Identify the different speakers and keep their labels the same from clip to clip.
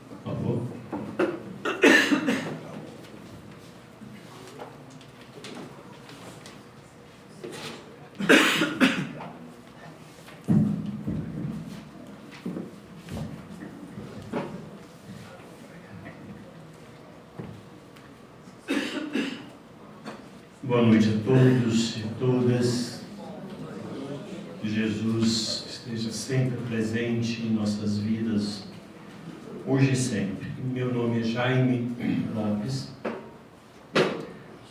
Speaker 1: Por favor. Boa noite a todos e todas. Que Jesus esteja sempre presente em nossas vidas, hoje e sempre. Meu nome é Jaime Lopes,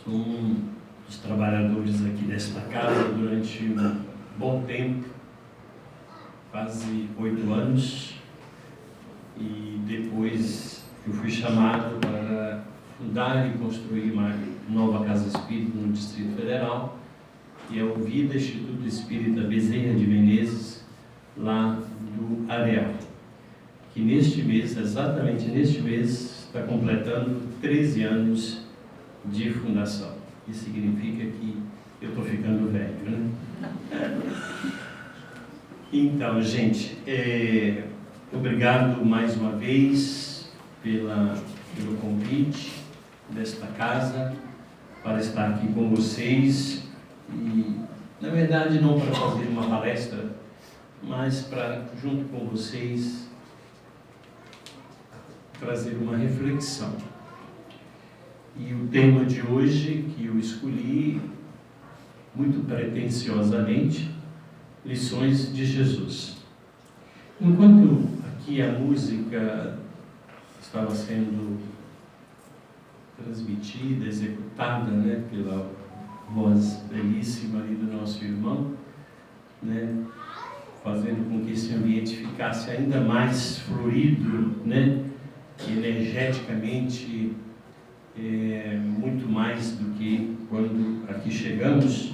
Speaker 1: sou um dos trabalhadores aqui desta casa durante um bom tempo, quase 8 anos, e depois eu fui chamado para fundar e construir uma nova Casa Espírita no Distrito Federal, que é o Vida Instituto Espírita Bezerra de Menezes, lá do Areal, que neste mês, exatamente neste mês, está completando 13 anos de fundação. Isso significa que eu estou ficando velho, né? Então, gente, obrigado mais uma vez pelo convite desta casa para estar aqui com vocês e, na verdade, não para fazer uma palestra, mas para, junto com vocês, trazer uma reflexão. E o tema de hoje que eu escolhi, muito pretensiosamente, lições de Jesus. Enquanto aqui a música estava sendo transmitida, executada, né, pela voz belíssima ali do nosso irmão, né, fazendo com que esse ambiente ficasse ainda mais florido, né, energeticamente, muito mais do que quando aqui chegamos.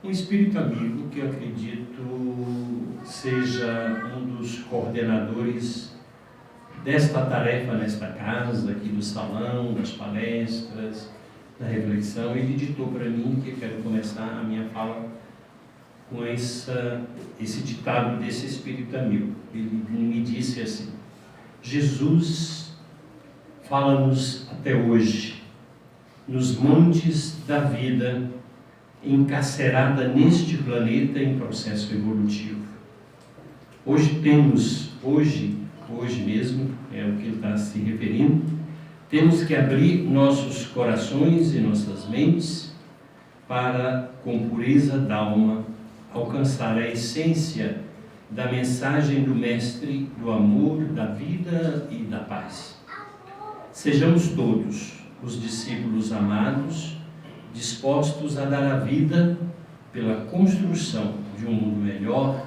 Speaker 1: Um espírito amigo que eu acredito seja um dos coordenadores desta tarefa nesta casa, aqui do salão, das palestras, da reflexão. Ele ditou para mim que eu quero começar a minha fala com esse ditado desse espírito amigo. Ele me disse assim: Jesus fala-nos até hoje, nos montes da vida, encarcerada neste planeta em processo evolutivo. Hoje mesmo, é o que ele está se referindo, temos que abrir nossos corações e nossas mentes para, com pureza d'alma, alcançar a essência da mensagem do Mestre, do amor, da vida e da paz. Sejamos todos os discípulos amados, dispostos a dar a vida pela construção de um mundo melhor,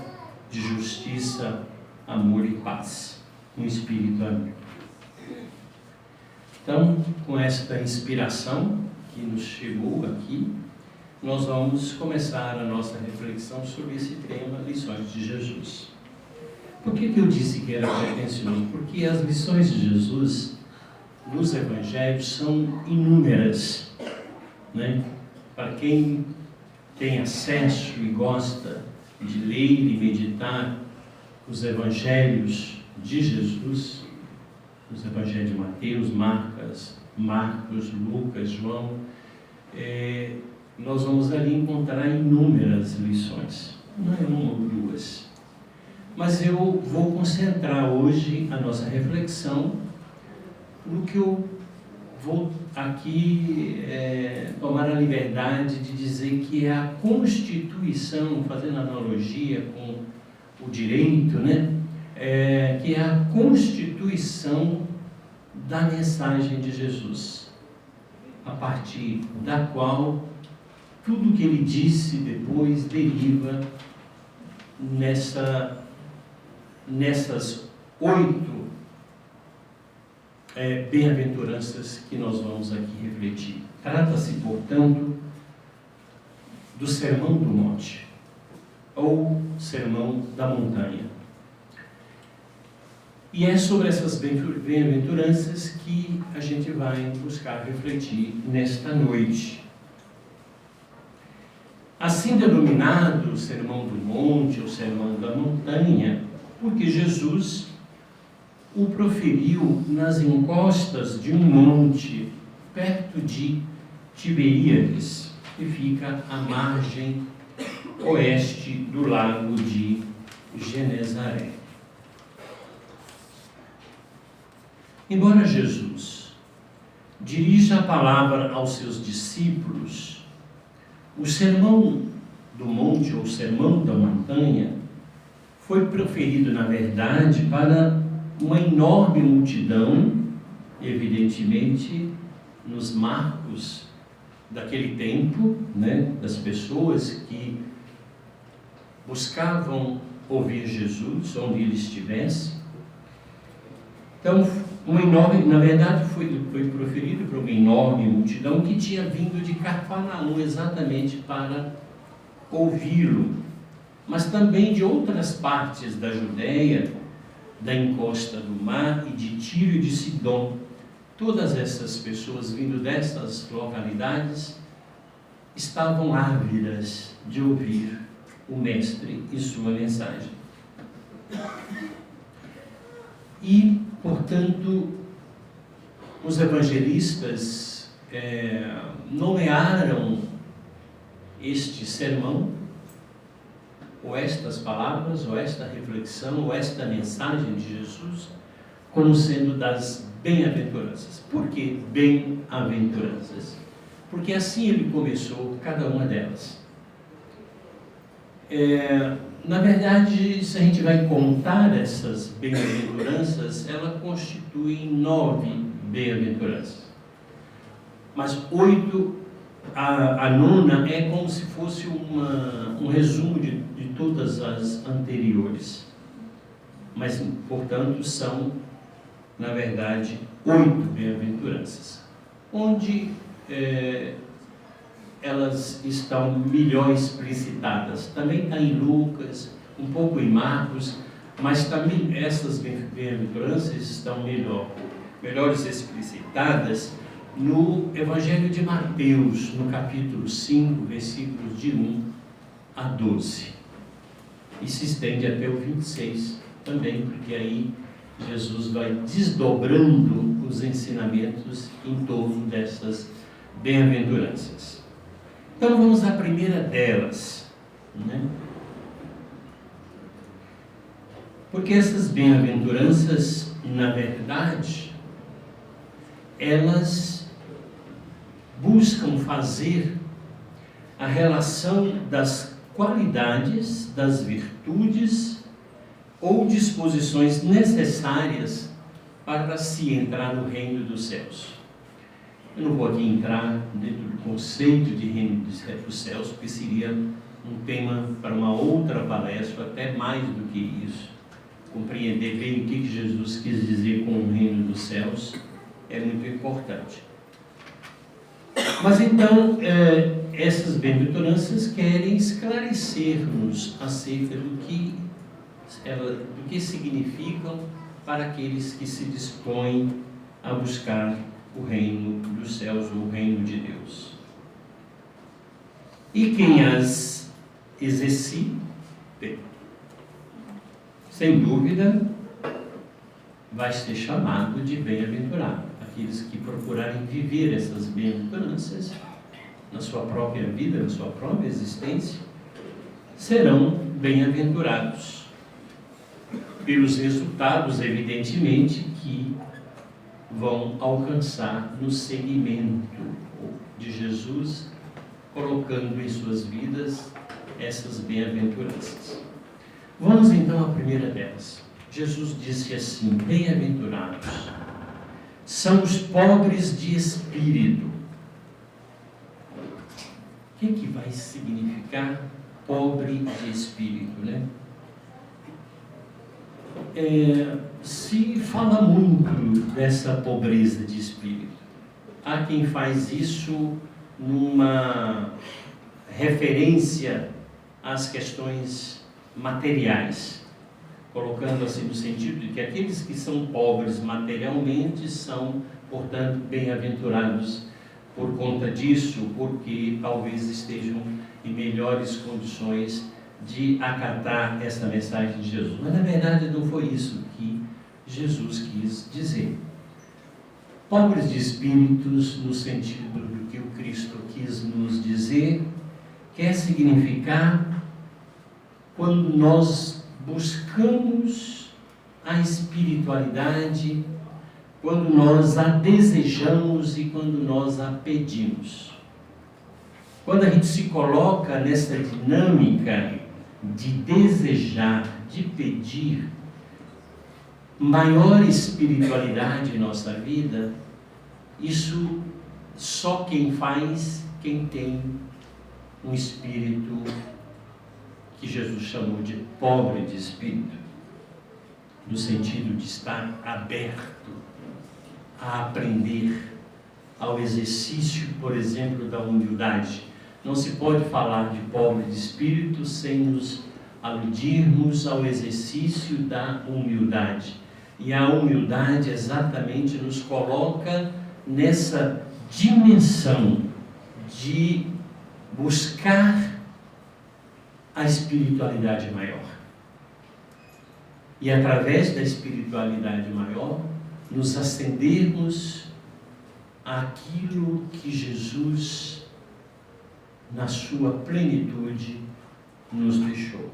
Speaker 1: de justiça, amor e paz. Um espírito amigo. Então, com esta inspiração que nos chegou aqui, nós vamos começar a nossa reflexão sobre esse tema, lições de Jesus. Por que eu disse que era pretensioso? Porque as lições de Jesus nos evangelhos são inúmeras, né? Para quem tem acesso e gosta de ler e meditar os evangelhos de Jesus, os evangelhos de Mateus, Marcos, Lucas, João, nós vamos ali encontrar inúmeras lições, não é uma ou duas. Mas eu vou concentrar hoje a nossa reflexão no que eu vou aqui tomar a liberdade de dizer que é a Constituição, fazendo analogia com o direito, né? Que é a constituição da mensagem de Jesus, a partir da qual tudo que ele disse depois deriva nessas 8 bem-aventuranças que nós vamos aqui refletir. Trata-se, portanto, do Sermão do Monte, ou Sermão da Montanha. E é sobre essas bem-aventuranças que a gente vai buscar refletir nesta noite. Assim denominado Sermão do Monte ou Sermão da Montanha, Porque Jesus o proferiu nas encostas de um monte, perto de Tiberíades, que fica à margem oeste do lago de Genezaré. Embora Jesus dirija a palavra aos seus discípulos, o sermão do monte, ou sermão da montanha, foi proferido, na verdade, para uma enorme multidão, evidentemente, nos marcos daquele tempo, né, das pessoas que buscavam ouvir Jesus onde ele estivesse. Então, na verdade, foi proferido para uma enorme multidão que tinha vindo de Cafarnaum exatamente para ouvi-lo, mas também de outras partes da Judéia, da encosta do mar e de Tiro e de Sidom. Todas essas pessoas vindo dessas localidades estavam ávidas de ouvir o Mestre e sua mensagem. E, portanto, os evangelistas nomearam este sermão, ou estas palavras, ou esta reflexão, ou esta mensagem de Jesus, como sendo das bem-aventuranças. Por que bem-aventuranças? Porque assim ele começou cada uma delas. Na verdade, se a gente vai contar essas bem-aventuranças, ela constitui 9 bem-aventuranças. Mas 8, a nona é como se fosse um resumo de todas as anteriores. Mas, portanto, são, na verdade, 8 bem-aventuranças, onde elas estão melhor explicitadas. Também está em Lucas, um pouco em Marcos, mas também essas bem-aventuranças estão melhores explicitadas no Evangelho de Mateus, no capítulo 5, versículos de 1 a 12. E se estende até o 26 também, porque aí Jesus vai desdobrando os ensinamentos em torno dessas bem-aventuranças. Então vamos à primeira delas, né? Porque essas bem-aventuranças, na verdade, elas buscam fazer a relação das qualidades, das virtudes ou disposições necessárias para se entrar no reino dos céus. Eu não vou aqui entrar dentro do conceito de reino dos céus, porque seria um tema para uma outra palestra, até mais do que isso. Compreender bem o que Jesus quis dizer com o reino dos céus é muito importante. Mas então, essas bem-aventuranças querem esclarecer-nos acerca do que significam para aqueles que se dispõem a buscar o reino dos céus, ou o reino de Deus. E quem as exercita, sem dúvida, vai ser chamado de bem-aventurado. Aqueles que procurarem viver essas bem-aventuranças na sua própria vida, na sua própria existência, serão bem-aventurados pelos resultados, evidentemente, que vão alcançar no seguimento de Jesus, colocando em suas vidas essas bem-aventuranças. Vamos então à primeira delas. Jesus disse assim: bem-aventurados são os pobres de espírito. O que vai significar pobre de espírito, né? Se fala muito dessa pobreza de espírito. Há quem faz isso numa referência às questões materiais, colocando assim no sentido de que aqueles que são pobres materialmente são, portanto, bem-aventurados por conta disso, porque talvez estejam em melhores condições de acatar essa mensagem de Jesus. Mas na verdade não foi isso que Jesus quis dizer. Pobres de espíritos, no sentido do que o Cristo quis nos dizer, quer significar quando nós buscamos a espiritualidade, quando nós a desejamos e quando nós a pedimos. Quando a gente se coloca nessa dinâmica de desejar, de pedir maior espiritualidade em nossa vida, isso só quem faz, quem tem um espírito que Jesus chamou de pobre de espírito, no sentido de estar aberto a aprender, ao exercício, por exemplo, da humildade. Não se pode falar de pobre de espírito sem nos aludirmos ao exercício da humildade. E a humildade exatamente nos coloca nessa dimensão de buscar a espiritualidade maior. E através da espiritualidade maior, nos acendermos àquilo que Jesus, na sua plenitude, nos deixou.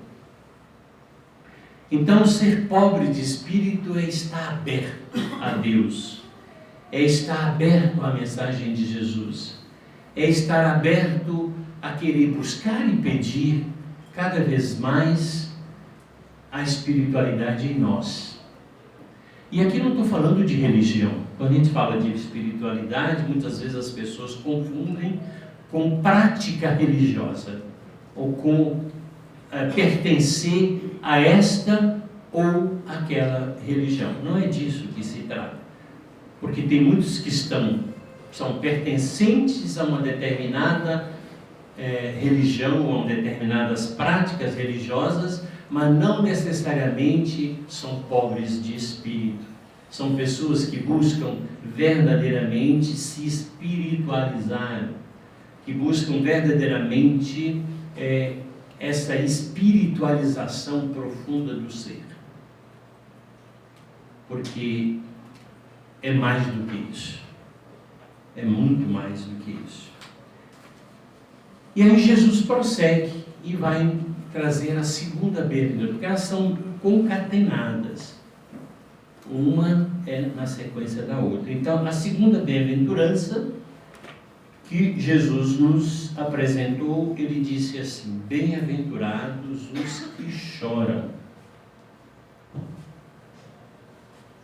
Speaker 1: Então, ser pobre de espírito é estar aberto a Deus, é estar aberto à mensagem de Jesus, é estar aberto a querer buscar e pedir cada vez mais a espiritualidade em nós. E aqui não estou falando de religião. Quando a gente fala de espiritualidade, muitas vezes as pessoas confundem com prática religiosa, ou com pertencer a esta ou aquela religião. Não é disso que se trata. Porque tem muitos que são pertencentes a uma determinada religião, ou a determinadas práticas religiosas, mas não necessariamente são pobres de espírito. São pessoas que buscam verdadeiramente se espiritualizar, que buscam verdadeiramente essa espiritualização profunda do ser. Porque é mais do que isso. É muito mais do que isso. E aí Jesus prossegue e vai trazer a segunda bênção, porque elas são concatenadas. Uma é na sequência da outra. Então, a segunda bem-aventurança que Jesus nos apresentou, ele disse assim: bem-aventurados os que choram.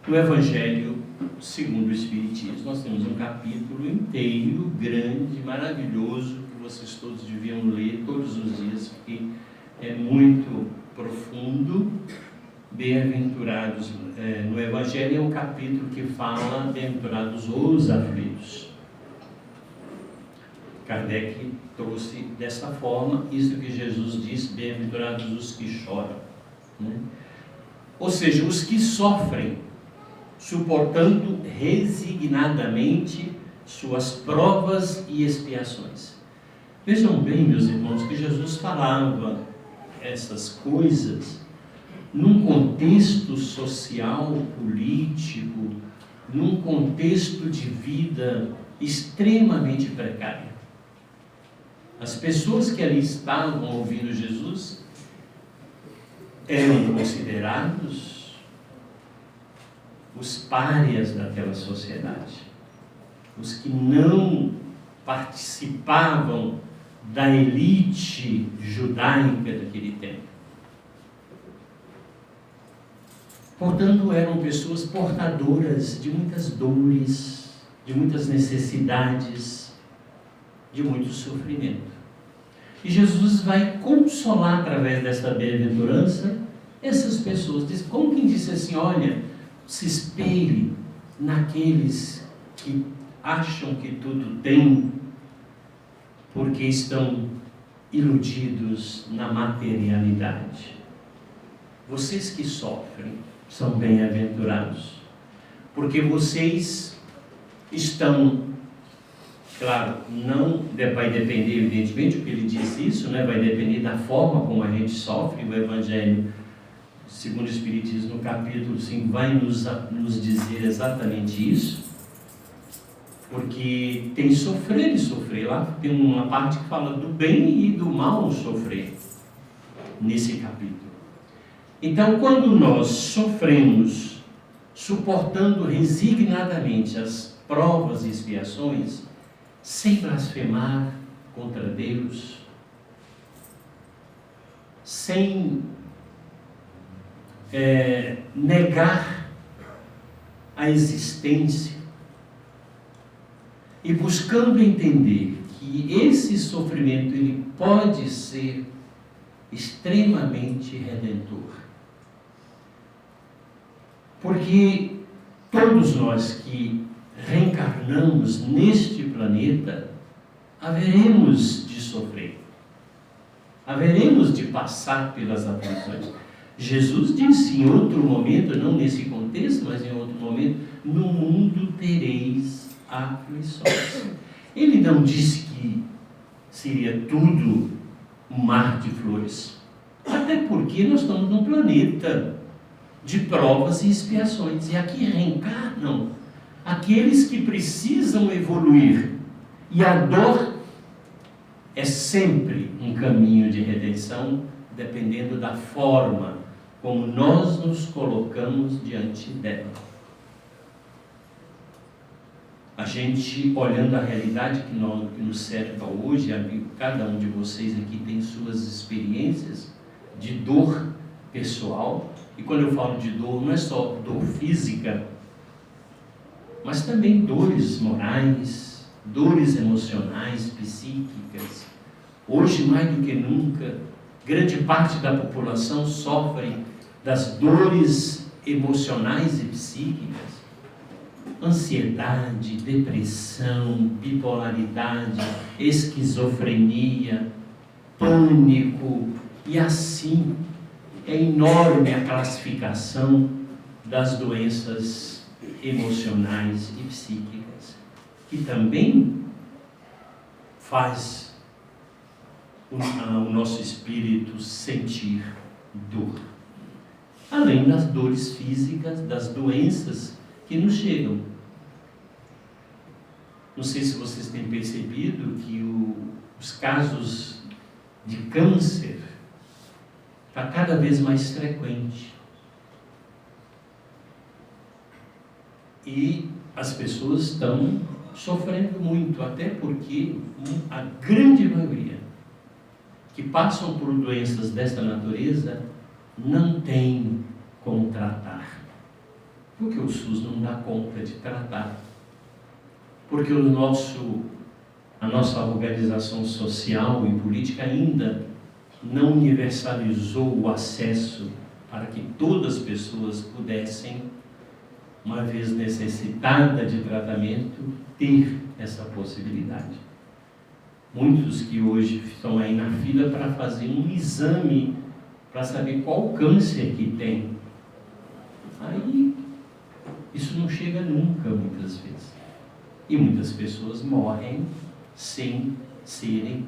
Speaker 1: No Evangelho segundo o Espiritismo, nós temos um capítulo inteiro, grande, maravilhoso, que vocês todos deviam ler todos os dias, porque é muito profundo. Bem-aventurados, no Evangelho é um capítulo que fala bem-aventurados os aflitos. Kardec trouxe dessa forma isso que Jesus disse: bem-aventurados os que choram, né? Ou seja, os que sofrem, suportando resignadamente suas provas e expiações. Vejam bem, meus irmãos, que Jesus falava essas coisas num contexto social, político, num contexto de vida extremamente precário. As pessoas que ali estavam ouvindo Jesus eram considerados os párias daquela sociedade, os que não participavam da elite judaica daquele tempo. Portanto, eram pessoas portadoras de muitas dores, de muitas necessidades, de muito sofrimento. E Jesus vai consolar através dessa bem-aventurança essas pessoas. Como quem disse assim: olha, se espelhe naqueles que acham que tudo têm, porque estão iludidos na materialidade. Vocês que sofrem são bem-aventurados, porque vocês estão Claro, não vai depender, evidentemente, porque ele diz isso, né? Vai depender da forma como a gente sofre. O Evangelho, segundo o Espiritismo, no capítulo 5, vai nos dizer exatamente isso, porque tem sofrer e sofrer. Lá tem uma parte que fala do bem e do mal sofrer, nesse capítulo. Então, quando nós sofremos, suportando resignadamente as provas e expiações, sem blasfemar contra Deus, sem negar a existência, e buscando entender que esse sofrimento ele pode ser extremamente redentor. Porque todos nós que reencarnamos neste planeta, haveremos de sofrer, haveremos de passar pelas aflições. Jesus disse em outro momento, não nesse contexto, mas em outro momento, no mundo tereis aflições. Ele não disse que seria tudo um mar de flores, até porque nós estamos num planeta de provas e expiações, e aqui reencarnam aqueles que precisam evoluir, e a dor é sempre um caminho de redenção, dependendo da forma como nós nos colocamos diante dela. A gente, olhando a realidade que nos cerca hoje, cada um de vocês aqui tem suas experiências de dor pessoal, e quando eu falo de dor, não é só dor física, mas também dores morais, dores emocionais, psíquicas. Hoje, mais do que nunca, grande parte da população sofre das dores emocionais e psíquicas. Ansiedade, depressão, bipolaridade, esquizofrenia, pânico, e assim é enorme a classificação das doenças emocionais e psíquicas, que também faz o nosso espírito sentir dor, além das dores físicas, das doenças que nos chegam. Não sei se vocês têm percebido que os casos de câncer está cada vez mais frequente. E as pessoas estão sofrendo muito, até porque a grande maioria que passam por doenças desta natureza não tem como tratar. Porque o SUS não dá conta de tratar. Porque a nossa organização social e política ainda não universalizou o acesso para que todas as pessoas pudessem, uma vez necessitada de tratamento, ter essa possibilidade. Muitos que hoje estão aí na fila para fazer um exame para saber qual câncer que tem. Aí isso não chega nunca, muitas vezes. E muitas pessoas morrem sem serem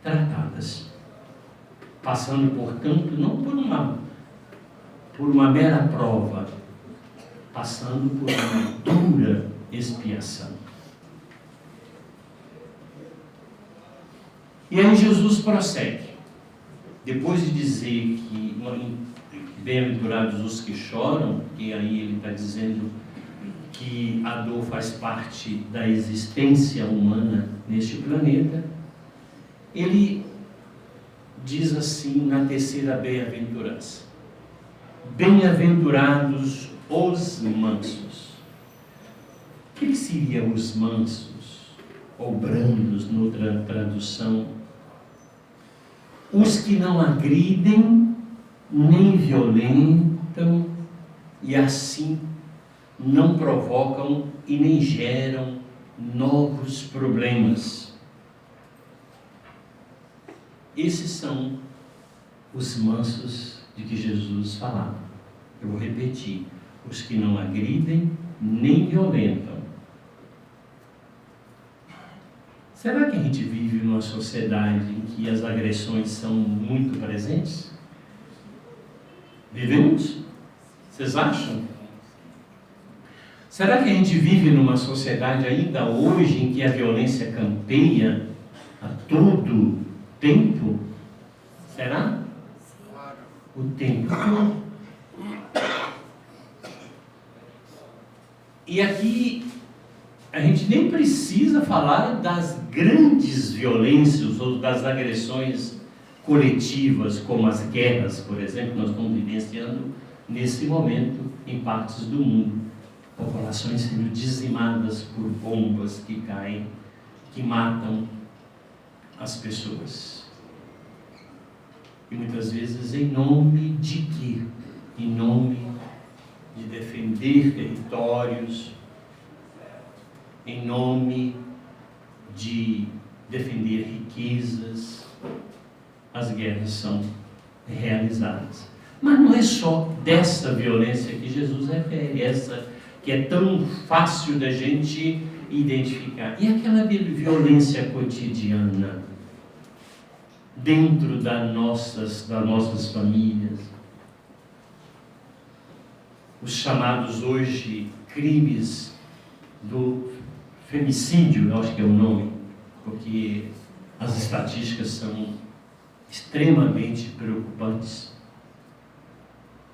Speaker 1: tratadas. Passando, portanto, não por uma mera prova, passando por uma dura expiação. E aí Jesus prossegue. Depois de dizer que bem-aventurados os que choram, e aí ele está dizendo que a dor faz parte da existência humana neste planeta, ele diz assim na terceira bem-aventurança: bem-aventurados os mansos. O que seriam os mansos, ou brandos, noutra tradução? Os que não agridem, nem violentam, e assim não provocam e nem geram novos problemas. Esses são os mansos de que Jesus falava. Eu vou repetir: os que não agridem nem violentam. Será que a gente vive numa sociedade em que as agressões são muito presentes? Vivemos? Vocês acham? Será que a gente vive numa sociedade ainda hoje em que a violência campeia a todo tempo? Será? O tempo todo. E aqui a gente nem precisa falar das grandes violências ou das agressões coletivas, como as guerras, por exemplo, que nós estamos vivenciando nesse momento em partes do mundo. Populações sendo dizimadas por bombas que caem, que matam as pessoas. E muitas vezes em nome de quê? Em nome de defender territórios, em nome de defender riquezas, as guerras são realizadas. Mas não é só dessa violência que Jesus refere, essa que é tão fácil da gente identificar. E aquela violência cotidiana, dentro das nossas famílias, os chamados hoje crimes do femicídio, eu acho que é o nome, porque as estatísticas são extremamente preocupantes,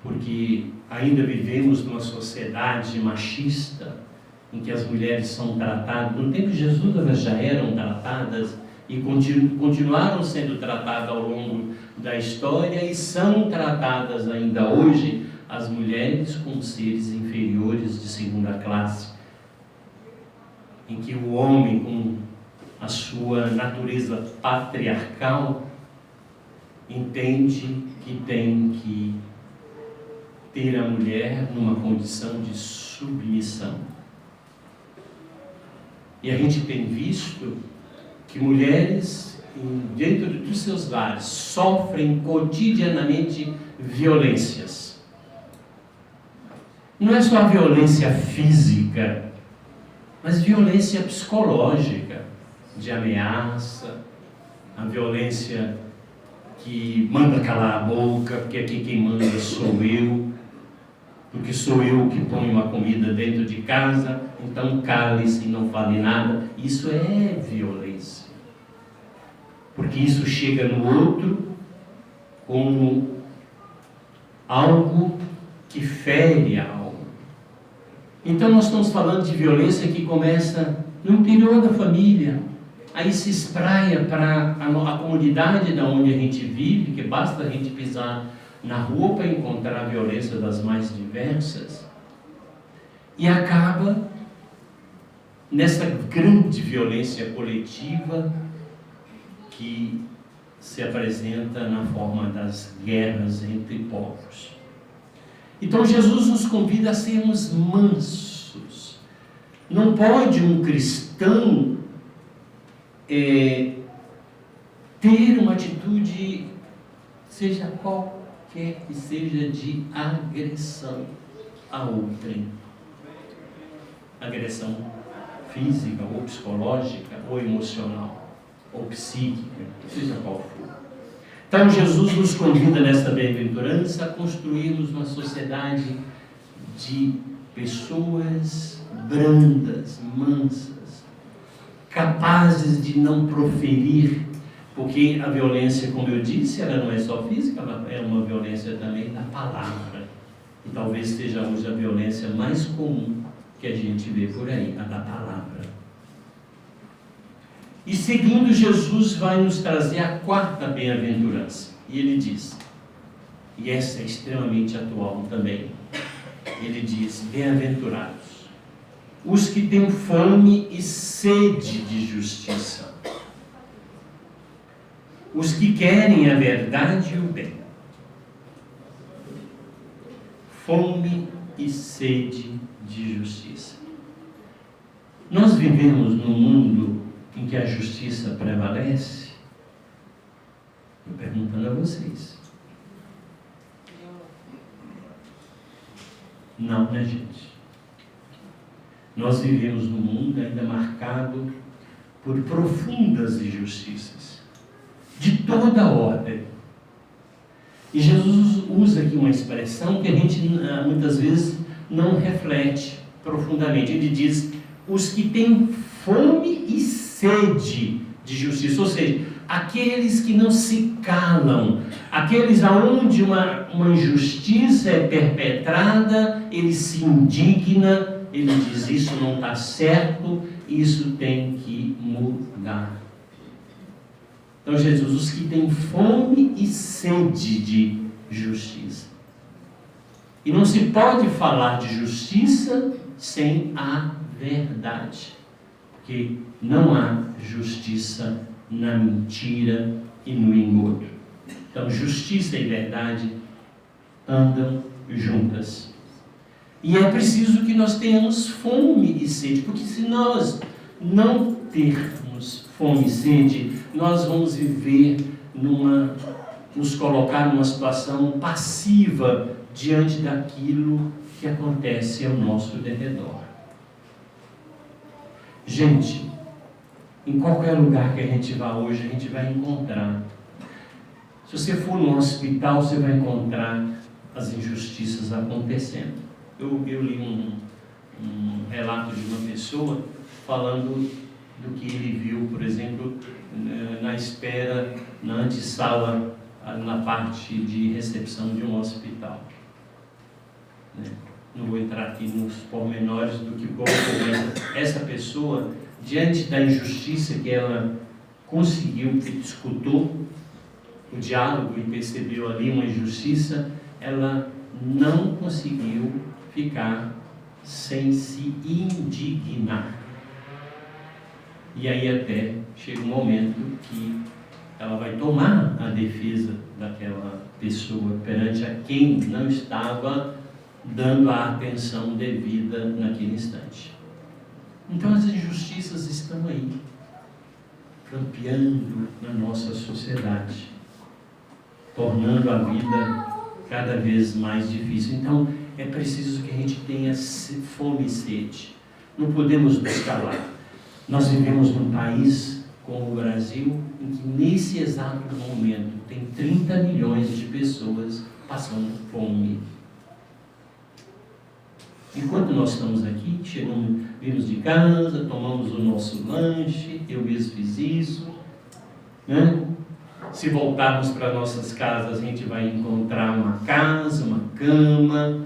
Speaker 1: porque ainda vivemos numa sociedade machista, em que as mulheres são tratadas, no tempo de Jesus elas já eram tratadas e continuaram sendo tratadas ao longo da história e são tratadas ainda hoje as mulheres como seres inferiores de segunda classe, em que o homem, com a sua natureza patriarcal, entende que tem que ter a mulher numa condição de submissão. E a gente tem visto que mulheres, dentro dos seus lares, sofrem cotidianamente violências. Não é só a violência física, mas violência psicológica, de ameaça, a violência que manda calar a boca, porque aqui quem manda sou eu, porque sou eu que ponho uma comida dentro de casa, então cale-se e não fale nada. Isso é violência. Porque isso chega no outro como algo que fere a alma. Então nós estamos falando de violência que começa no interior da família, aí se espraia para a comunidade da onde a gente vive, que basta a gente pisar na rua para encontrar a violência das mais diversas, e acaba nessa grande violência coletiva que se apresenta na forma das guerras entre povos. Então Jesus nos convida a sermos mansos. Não pode um cristão ter uma atitude, seja qualquer que seja, de agressão a outrem. Agressão física, ou psicológica, ou emocional, ou psíquica, seja qual for. Então Jesus nos convida nesta bem-aventurança a construirmos uma sociedade de pessoas brandas, mansas, capazes de não proferir, porque a violência, como eu disse, ela não é só física, ela é uma violência também da palavra. E talvez seja hoje a violência mais comum que a gente vê por aí, a da palavra. E seguindo, Jesus vai nos trazer a quarta bem-aventurança. E ele diz, e essa é extremamente atual também, ele diz, bem-aventurados, os que têm fome e sede de justiça, os que querem a verdade e o bem. Fome e sede de justiça. Nós vivemos num mundo em que a justiça prevalece? Estou perguntando a vocês. Não, né, gente? Nós vivemos num mundo ainda marcado por profundas injustiças, de toda ordem. E Jesus usa aqui uma expressão que a gente muitas vezes não reflete profundamente. Ele diz: os que têm fome e sede de justiça, ou seja, aqueles que não se calam, aqueles aonde uma injustiça é perpetrada, ele se indigna, ele diz: isso não está certo, isso tem que mudar. Então Jesus, os que têm fome e sede de justiça. E não se pode falar de justiça sem a verdade, porque não há justiça na mentira e no engodo. Então justiça e verdade andam juntas. E é preciso que nós tenhamos fome e sede, porque se nós não termos fome e sede, nós vamos viver nos colocar numa situação passiva diante daquilo que acontece ao nosso derredor. Gente, em qualquer lugar que a gente vá hoje, a gente vai encontrar. Se você for num hospital, você vai encontrar as injustiças acontecendo. Eu li um relato de uma pessoa falando do que ele viu, por exemplo, na espera, na antessala, na parte de recepção de um hospital. Não vou entrar aqui nos pormenores do que mas essa pessoa, diante da injustiça que ela conseguiu, que escutou o diálogo e percebeu ali uma injustiça, ela não conseguiu ficar sem se indignar. E aí até chega um momento que ela vai tomar a defesa daquela pessoa perante a quem não estava dando a atenção devida naquele instante. Então as injustiças estão aí, campeando na nossa sociedade, tornando a vida cada vez mais difícil. Então é preciso que a gente tenha fome e sede. Não podemos nos calar. Nós vivemos num país como o Brasil, em que nesse exato momento tem 30 milhões de pessoas passando fome. Enquanto nós estamos aqui, vimos de casa, tomamos o nosso lanche, eu mesmo fiz isso, né? Se voltarmos para nossas casas, a gente vai encontrar uma casa, uma cama,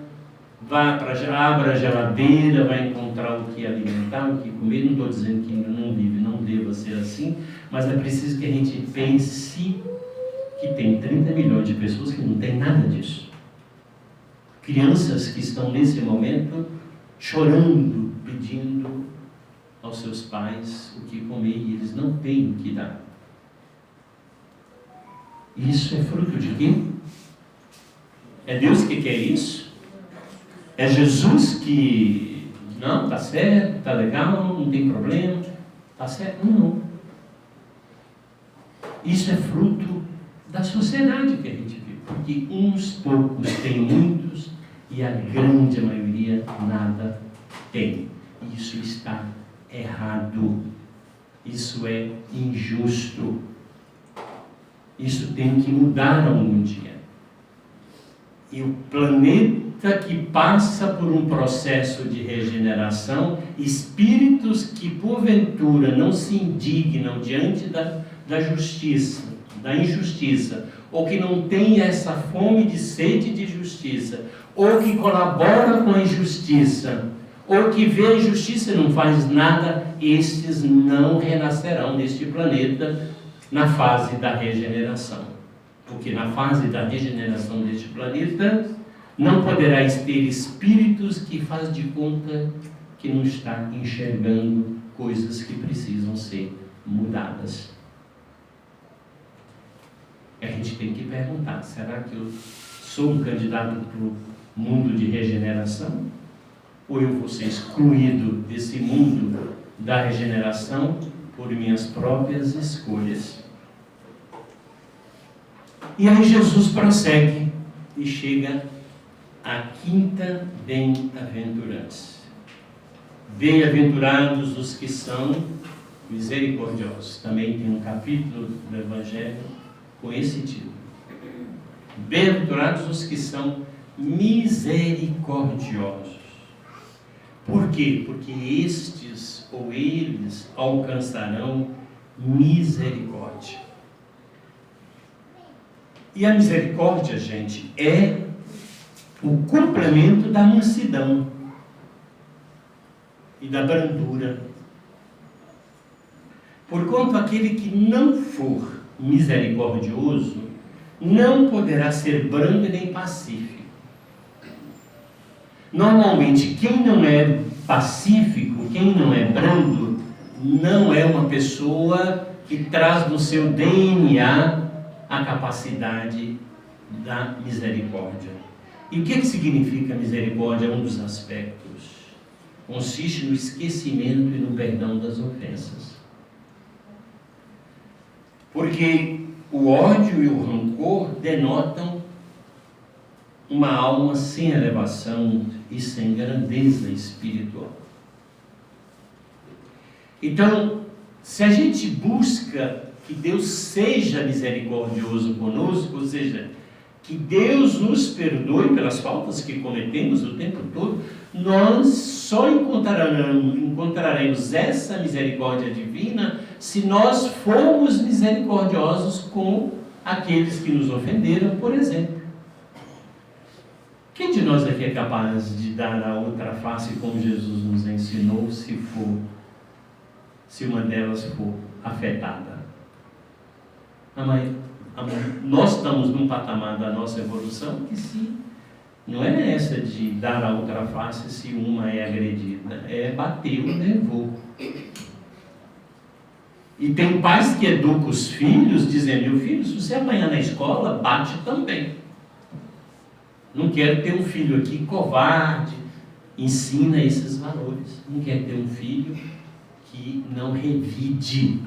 Speaker 1: abra a geladeira, vai encontrar o que alimentar, o que comer. Não estou dizendo que não deva ser assim, mas é preciso que a gente pense que tem 30 milhões de pessoas que não tem nada disso. Crianças que estão nesse momento chorando, pedindo aos seus pais o que comer e eles não têm o que dar. Isso é fruto de quê? É Deus que quer isso? É Jesus que, não, está certo, está legal, não tem problema, está certo? Não. Isso é fruto da sociedade que a gente vive, porque uns poucos têm muitos e a grande maioria nada tem. Isso está errado, isso é injusto, isso tem que mudar algum dia. E o planeta que passa por um processo de regeneração, espíritos que porventura não se indignam diante da justiça, da injustiça, ou que não tem essa fome de sede de justiça, ou que colabora com a injustiça, ou que vê a injustiça e não faz nada, estes não renascerão neste planeta na fase da regeneração. Porque na fase da regeneração deste planeta, não poderás ter espíritos que faz de conta que não está enxergando coisas que precisam ser mudadas. A gente tem que perguntar, será que eu sou um candidato para o mundo de regeneração? Ou eu vou ser excluído desse mundo da regeneração por minhas próprias escolhas? E aí Jesus prossegue e chega à quinta bem-aventurança. Bem-aventurados os que são misericordiosos. Também tem um capítulo do Evangelho com esse título. Bem-aventurados os que são misericordiosos. Por quê? Porque estes ou eles alcançarão misericórdia. E a misericórdia, gente, é o complemento da mansidão e da brandura. Porquanto aquele que não for misericordioso não poderá ser brando nem pacífico. Normalmente, quem não é pacífico, quem não é brando, não é uma pessoa que traz no seu DNA a capacidade da misericórdia. E o que significa misericórdia? Um dos aspectos. Consiste no esquecimento e no perdão das ofensas. Porque o ódio e o rancor denotam uma alma sem elevação e sem grandeza espiritual. Então, se a gente busca que Deus seja misericordioso conosco, ou seja, que Deus nos perdoe pelas faltas que cometemos o tempo todo, nós só encontraremos essa misericórdia divina se nós formos misericordiosos com aqueles que nos ofenderam, por exemplo. Quem de nós aqui é capaz de dar a outra face como Jesus nos ensinou, se uma delas for afetada? Nós estamos num patamar da nossa evolução que não é essa de dar a outra face se uma é agredida, é bater o levou. E tem pais que educam os filhos dizendo: meu filho, se você apanhar na escola, bate também. Não quero ter um filho aqui covarde, ensina esses valores. Não quero ter um filho que não revide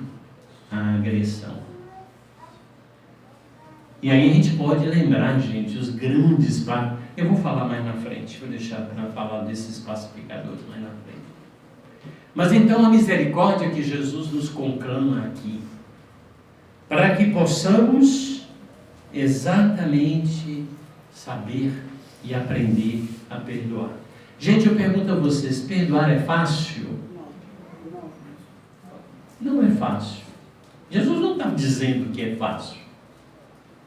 Speaker 1: a agressão. E aí a gente pode lembrar, gente, os grandes... Eu vou falar mais na frente, vou deixar para falar desses pacificadores mais na frente. Mas então a misericórdia que Jesus nos conclama aqui, para que possamos exatamente saber e aprender a perdoar. Gente, eu pergunto a vocês, perdoar é fácil? Não é fácil. Jesus não está dizendo que é fácil.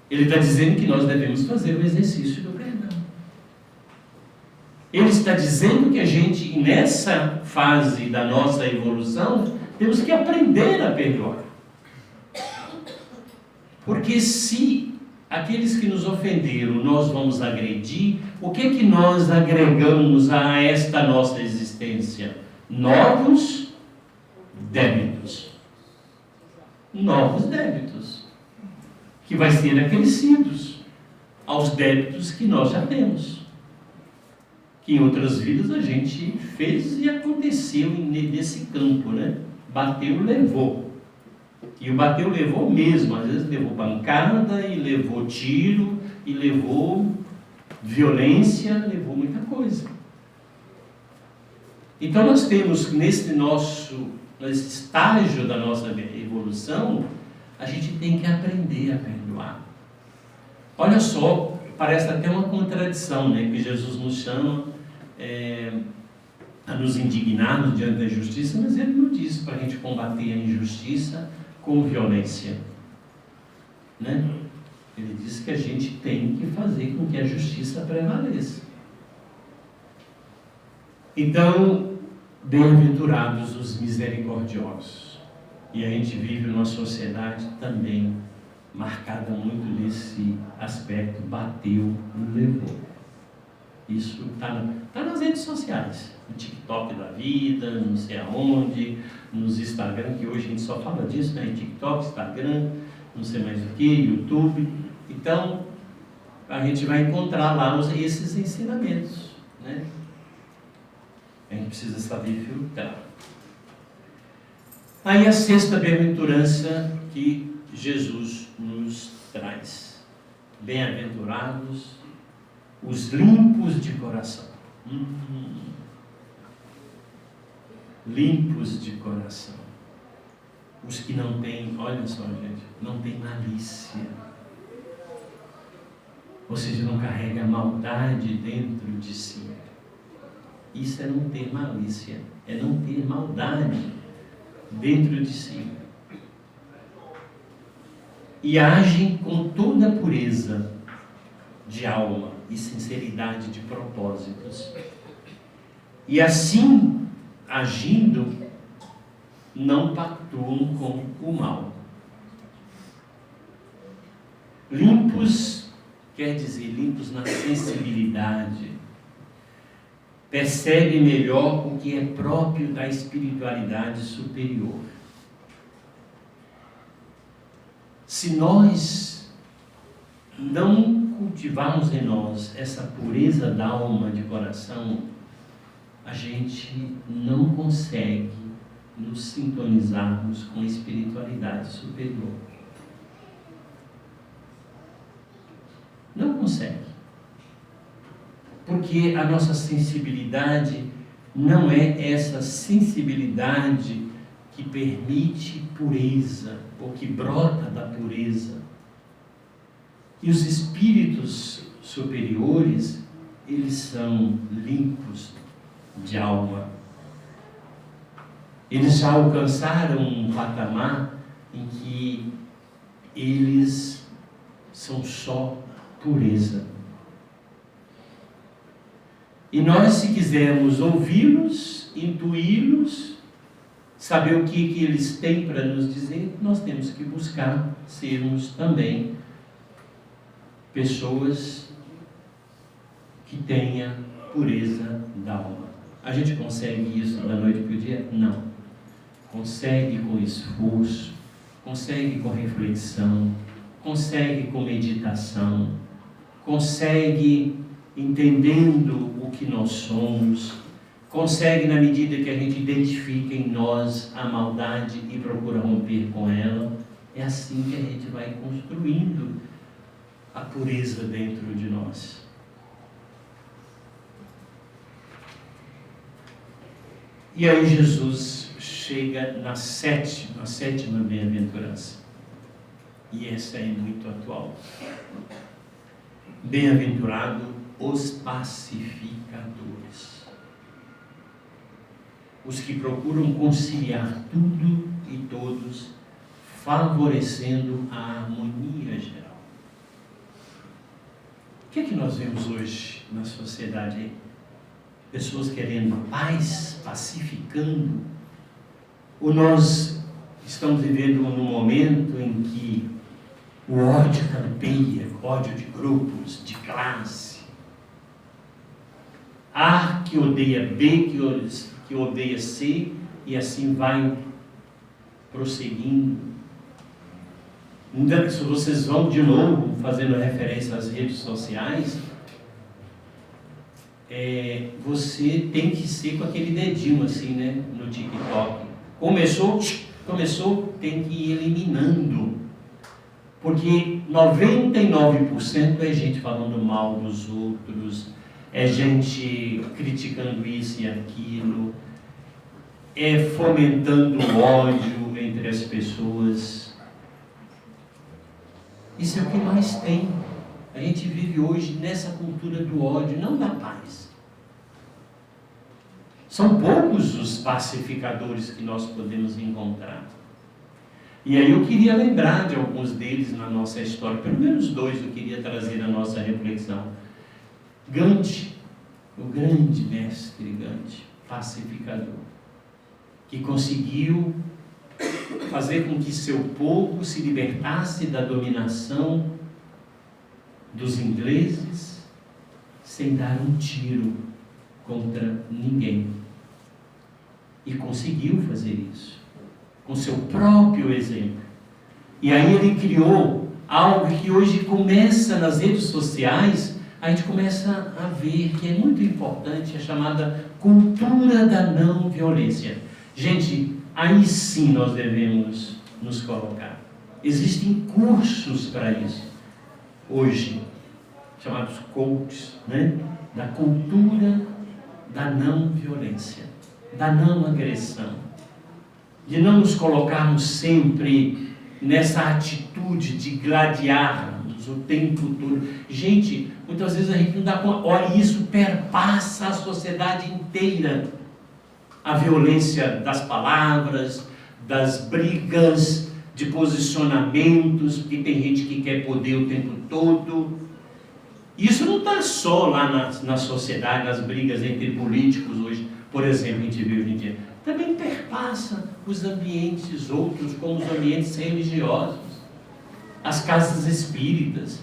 Speaker 1: Ele está dizendo que nós devemos fazer o exercício do perdão. Ele está dizendo que a gente, nessa fase da nossa evolução, temos que aprender a perdoar. Porque se aqueles que nos ofenderam nós vamos agredir, o que nós agregamos a esta nossa existência? Novos débitos. Novos débitos. Que vai ser acrescidos aos débitos que nós já temos. Que em outras vidas a gente fez e aconteceu nesse campo, né? Bateu, levou. E o bateu, levou mesmo. Às vezes levou pancada, e levou tiro, e levou violência, levou muita coisa. Então nós temos nesse estágio da nossa evolução, a gente tem que aprender a perdoar. Olha só, parece até uma contradição, né? Que Jesus nos chama a nos indignarmos diante da injustiça, mas ele não diz para a gente combater a injustiça com violência, né? Ele diz que a gente tem que fazer com que a justiça prevaleça. Então, bem-aventurados os misericordiosos. E a gente vive numa sociedade também marcada muito nesse aspecto, bateu, levou. Isso está nas redes sociais, no TikTok da vida, não sei aonde, nos Instagram, que hoje a gente só fala disso, né? TikTok, Instagram, não sei mais o que, YouTube. Então, a gente vai encontrar lá esses ensinamentos, né? A gente precisa saber filtrar. Aí a sexta bem-aventurança que Jesus nos traz. Bem-aventurados os limpos de coração. Limpos de coração. os que não têm, olha só, gente, não tem malícia. Ou seja, não carrega a maldade dentro de si. Isso é não ter malícia, é não ter maldade dentro de si. E agem com toda a pureza de alma e sinceridade de propósitos. E assim, agindo, não pactuam com o mal. Limpos, quer dizer, limpos na sensibilidade. Percebe melhor o que é próprio da espiritualidade superior. Se nós não cultivarmos em nós essa pureza da alma, de coração, a gente não consegue nos sintonizarmos com a espiritualidade superior. Não consegue. Porque a nossa sensibilidade não é essa sensibilidade que permite pureza, ou que brota da pureza. E os espíritos superiores, eles são limpos de alma. Eles já alcançaram um patamar em que eles são só pureza. E nós, se quisermos ouvi-los, intuí-los, saber o que eles têm para nos dizer, nós temos que buscar sermos também pessoas que tenham pureza da alma. A gente consegue isso da noite para o dia? Não. Consegue com esforço, consegue com reflexão, consegue com meditação, consegue entendendo o que nós somos, consegue na medida que a gente identifica em nós a maldade e procura romper com ela. É assim que a gente vai construindo a pureza dentro de nós. E aí Jesus chega na sétima bem-aventurança. E essa é muito atual. Bem-aventurado os pacificadores. Os que procuram conciliar tudo e todos, favorecendo a harmonia geral. O que é que nós vemos hoje na sociedade? Pessoas querendo paz, pacificando. Ou nós estamos vivendo num momento em que o ódio campeia, ódio de grupos, de classe. A que odeia B, que odeia C, e assim vai prosseguindo. Então, se vocês vão de novo fazendo referência às redes sociais, você tem que ser com aquele dedinho assim, né, no TikTok. Começou, tem que ir eliminando. Porque 99% é gente falando mal dos outros, é gente criticando isso e aquilo, é fomentando ódio entre as pessoas. Isso é o que mais tem. A gente vive hoje nessa cultura do ódio, não da paz. São poucos os pacificadores que nós podemos encontrar. E aí eu queria lembrar de alguns deles na nossa história, pelo menos dois eu queria trazer na nossa reflexão. Gandhi, o grande mestre Gandhi, pacificador, que conseguiu fazer com que seu povo se libertasse da dominação dos ingleses sem dar um tiro contra ninguém. E conseguiu fazer isso com seu próprio exemplo. E aí ele criou algo que hoje começa nas redes sociais, a gente começa a ver que é muito importante, a chamada cultura da não violência. Gente, aí sim nós devemos nos colocar. Existem cursos para isso hoje, chamados coaches, né? Da cultura da não violência, da não agressão. de não nos colocarmos sempre nessa atitude de gladiarmos o tempo todo. Gente, muitas vezes a gente não dá conta. Olha, isso perpassa a sociedade inteira. A violência das palavras, das brigas, de posicionamentos, porque tem gente que quer poder o tempo todo. Isso não está só lá na sociedade, nas brigas entre políticos hoje, por exemplo, a gente vê hoje em dia. Também perpassa os ambientes outros, como os ambientes religiosos, as casas espíritas,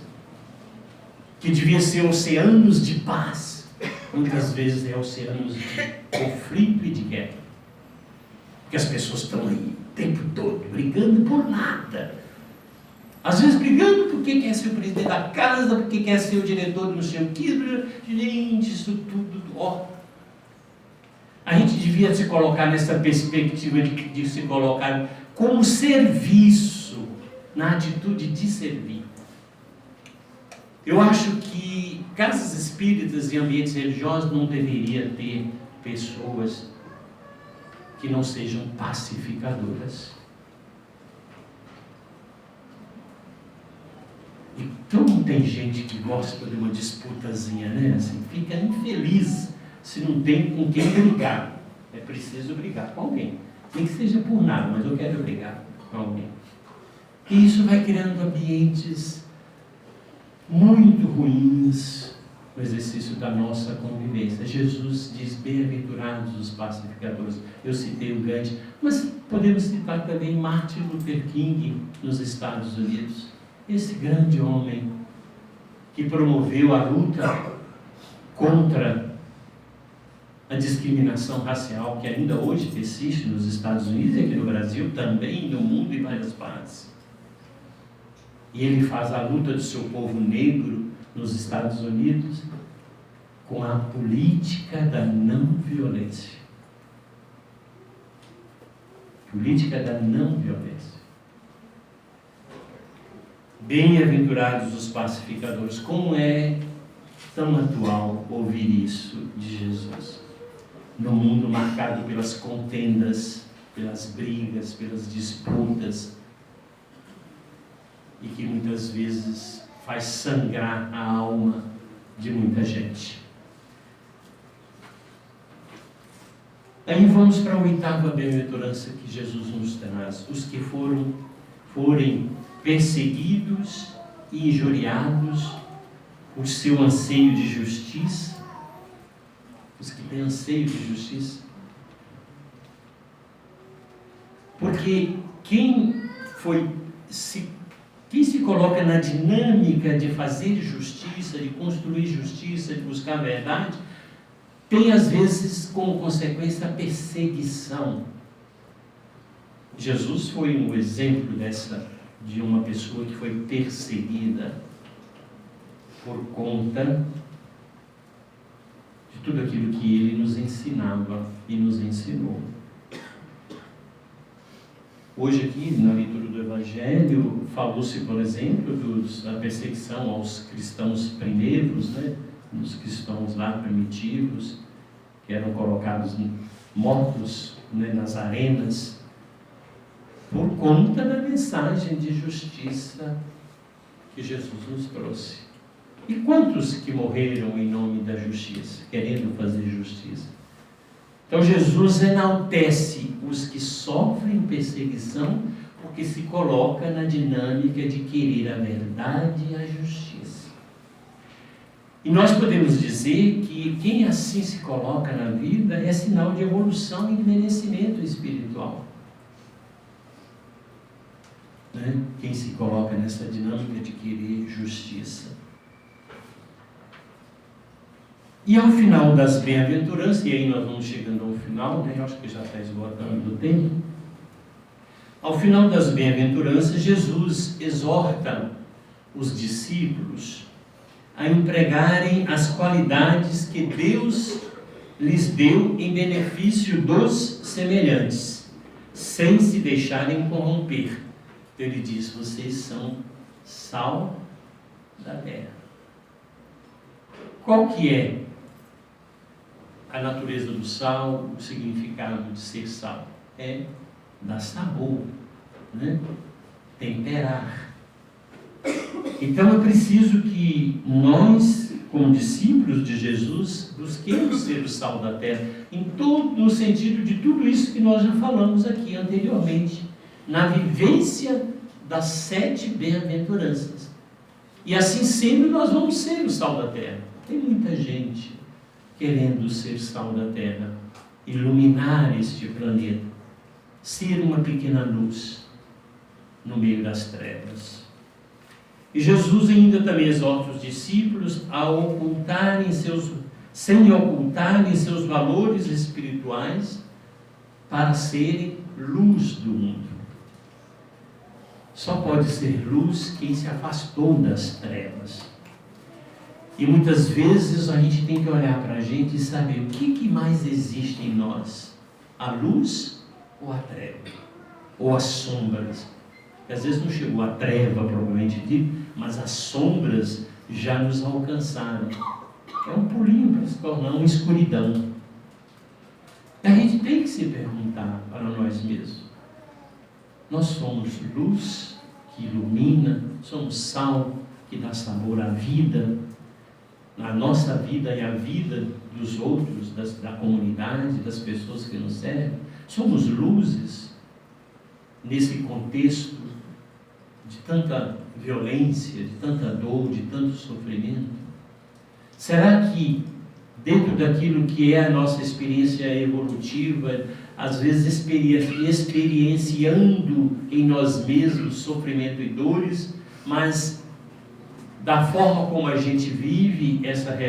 Speaker 1: que deviam ser oceanos de paz, muitas vezes é oceanos de conflito e de guerra. Porque as pessoas estão aí o tempo todo, brigando por nada. Às vezes brigando porque quer ser o presidente da casa, porque quer ser o diretor do não sei o que. Gente, isso tudo, ó. A gente devia se colocar nessa perspectiva de se colocar como serviço, na atitude de servir. Eu acho que casas espíritas e ambientes religiosos não deveria ter pessoas que não sejam pacificadoras. Então tem gente que gosta de uma disputazinha, né? Assim, fica infeliz se não tem com quem brigar. É preciso brigar com alguém. Nem que seja por nada, mas eu quero brigar com alguém. E isso vai criando ambientes muito ruins no exercício da nossa convivência. Jesus diz: bem-aventurados os pacificadores. Eu citei o Gandhi, mas podemos citar também Martin Luther King nos Estados Unidos. Esse grande homem que promoveu a luta contra a discriminação racial que ainda hoje persiste nos Estados Unidos e aqui no Brasil, também no mundo em várias partes. E ele faz a luta do seu povo negro nos Estados Unidos com a política da não violência. Política da não violência. Bem-aventurados os pacificadores. Como é tão atual ouvir isso de Jesus? No mundo marcado pelas contendas, pelas brigas, pelas disputas, e que muitas vezes faz sangrar a alma de muita gente. Aí vamos para a oitava bem-aventurança que Jesus nos traz: os que forem perseguidos e injuriados por seu anseio de justiça. Os que têm anseio de justiça. Porque quem se coloca na dinâmica de fazer justiça, de construir justiça, de buscar a verdade, tem às vezes como consequência a perseguição. Jesus foi um exemplo de uma pessoa que foi perseguida por conta de tudo aquilo que ele nos ensinava e nos ensinou. Hoje aqui, na leitura do Evangelho, falou-se, por exemplo, da perseguição aos cristãos primeiros, né? Dos cristãos lá primitivos, que eram colocados mortos, né, nas arenas, por conta da mensagem de justiça que Jesus nos trouxe. E quantos que morreram em nome da justiça, querendo fazer justiça? Então Jesus enaltece os que sofrem perseguição porque se coloca na dinâmica de querer a verdade e a justiça. E nós podemos dizer que quem assim se coloca na vida é sinal de evolução e de merecimento espiritual. Né? Quem se coloca nessa dinâmica de querer justiça. E ao final das bem-aventuranças, e aí nós vamos chegando ao final, né? Eu acho que já está esgotando o tempo. Ao final das bem-aventuranças, Jesus exorta os discípulos a empregarem as qualidades que Deus lhes deu em benefício dos semelhantes, sem se deixarem corromper. Ele diz: vocês são sal da terra. Qual que é a natureza do sal, o significado de ser sal? É dar sabor, né? Temperar. Então é preciso que nós, como discípulos de Jesus, busquemos ser o sal da terra, no sentido de tudo isso que nós já falamos aqui anteriormente, na vivência das 7 bem-aventuranças. E assim sempre nós vamos ser o sal da terra. Tem muita gente querendo ser sal da terra, iluminar este planeta, ser uma pequena luz no meio das trevas. E Jesus ainda também exorta os discípulos a sem ocultarem seus valores espirituais, para serem luz do mundo. Só pode ser luz quem se afastou das trevas. E muitas vezes a gente tem que olhar para a gente e saber o que mais existe em nós: a luz ou a treva? Ou as sombras? Porque às vezes não chegou a treva, propriamente dito, mas as sombras já nos alcançaram. É um pulinho para se tornar uma escuridão. A gente tem que se perguntar para nós mesmos: nós somos luz que ilumina, somos sal que dá sabor à vida, na nossa vida e à vida dos outros, da comunidade, das pessoas que nos servem? Somos luzes nesse contexto de tanta violência, de tanta dor, de tanto sofrimento? Será que dentro daquilo que é a nossa experiência evolutiva, às vezes experienciando em nós mesmos sofrimento e dores, mas da forma como a gente vive essa realidade,